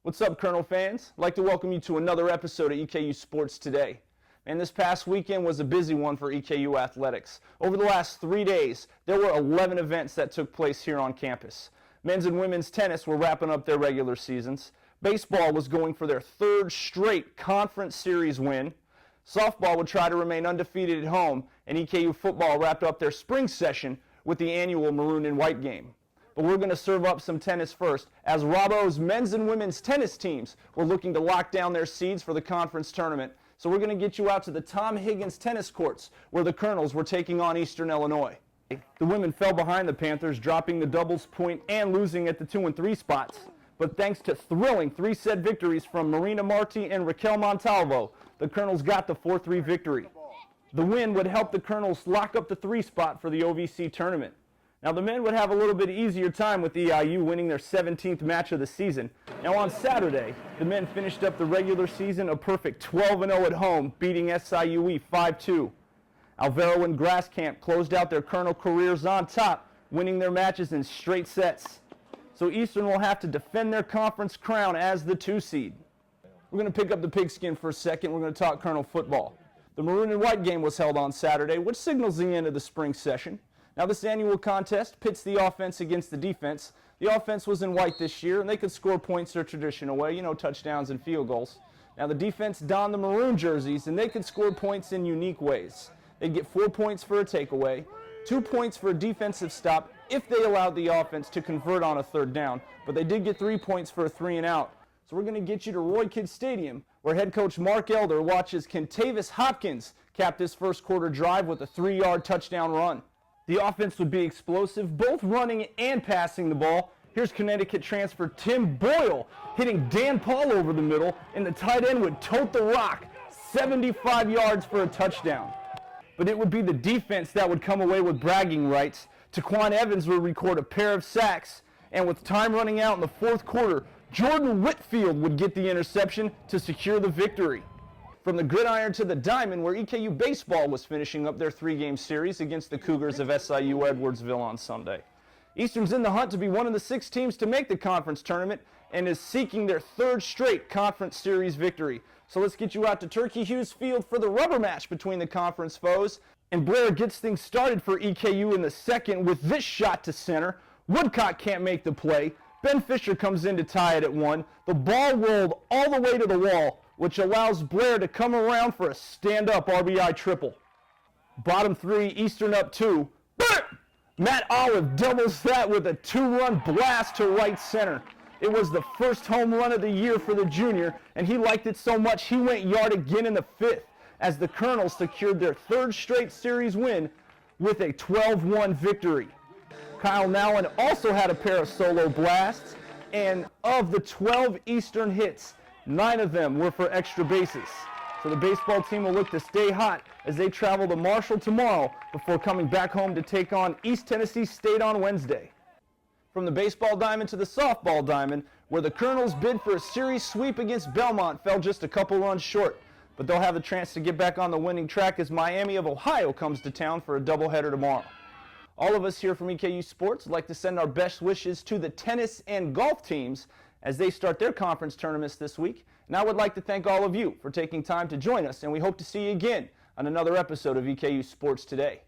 What's up, Colonel fans? I'd like to welcome you to another episode of EKU Sports Today. And this past weekend was a busy one for EKU Athletics. Over the last 3 days, there were 11 events that took place here on campus. Men's and women's tennis were wrapping up their regular seasons. Baseball was going for their third straight conference series win. Softball would try to remain undefeated at home, and EKU football wrapped up their spring session with the annual maroon and white game. But we're going to serve up some tennis first, as Robbo's men's and women's tennis teams were looking to lock down their seeds for the conference tournament. So we're going to get you out to the Tom Higgins tennis courts, where the Colonels were taking on Eastern Illinois. The women fell behind the Panthers, dropping the doubles point and losing at the 2 and 3 spots. But thanks to thrilling 3-set victories from Marina Marti and Raquel Montalvo, the Colonels got the 4-3 victory. The win would help the Colonels lock up the 3 spot for the OVC tournament. Now, the men would have a little bit easier time with EIU winning their 17th match of the season. Now, on Saturday, the men finished up the regular season a perfect 12-0 at home, beating SIUE 5-2. Alvaro and Grasscamp closed out their Colonel careers on top, winning their matches in straight sets. So Eastern will have to defend their conference crown as the 2 seed. We're going to pick up the pigskin for a second. We're going to talk Colonel football. The maroon and white game was held on Saturday, which signals the end of the spring session. Now, this annual contest pits the offense against the defense. The offense was in white this year, and they could score points their traditional way, touchdowns and field goals. Now, the defense donned the maroon jerseys, and they could score points in unique ways. They'd get 4 points for a takeaway, 2 points for a defensive stop if they allowed the offense to convert on a third down, but they did get 3 points for a 3-and-out. So we're going to get you to Roy Kidd Stadium, where head coach Mark Elder watches Kentavis Hopkins cap this first quarter drive with a 3-yard touchdown run. The offense would be explosive, both running and passing the ball. Here's Connecticut transfer Tim Boyle hitting Dan Paul over the middle, and the tight end would tote the rock 75 yards for a touchdown. But it would be the defense that would come away with bragging rights. Taquan Evans would record a pair of sacks, and with time running out in the fourth quarter, Jordan Whitfield would get the interception to secure the victory. From the gridiron to the diamond, where EKU baseball was finishing up their 3-game series against the Cougars of SIU Edwardsville on Sunday. Eastern's in the hunt to be one of the 6 teams to make the conference tournament and is seeking their 3rd straight conference series victory. So let's get you out to Turkey Hughes Field for the rubber match between the conference foes. And Blair gets things started for EKU in the second with this shot to center. Woodcock can't make the play. Ben Fisher comes in to tie it at 1. The ball rolled all the way to the wall, which allows Blair to come around for a stand-up RBI triple. Bottom 3, Eastern up 2. Matt Olive doubles that with a 2-run blast to right center. It was the first home run of the year for the junior, and he liked it so much he went yard again in the 5th as the Colonels secured their 3rd straight series win with a 12-1 victory. Kyle Nowlin also had a pair of solo blasts, and of the 12 Eastern hits, 9 of them were for extra bases. So the baseball team will look to stay hot as they travel to Marshall tomorrow before coming back home to take on East Tennessee State on Wednesday. From the baseball diamond to the softball diamond, where the Colonels bid for a series sweep against Belmont fell just a couple runs short. But they'll have a chance to get back on the winning track as Miami of Ohio comes to town for a doubleheader tomorrow. All of us here from EKU Sports would like to send our best wishes to the tennis and golf teams as they start their conference tournaments this week. And I would like to thank all of you for taking time to join us, and we hope to see you again on another episode of EKU Sports Today.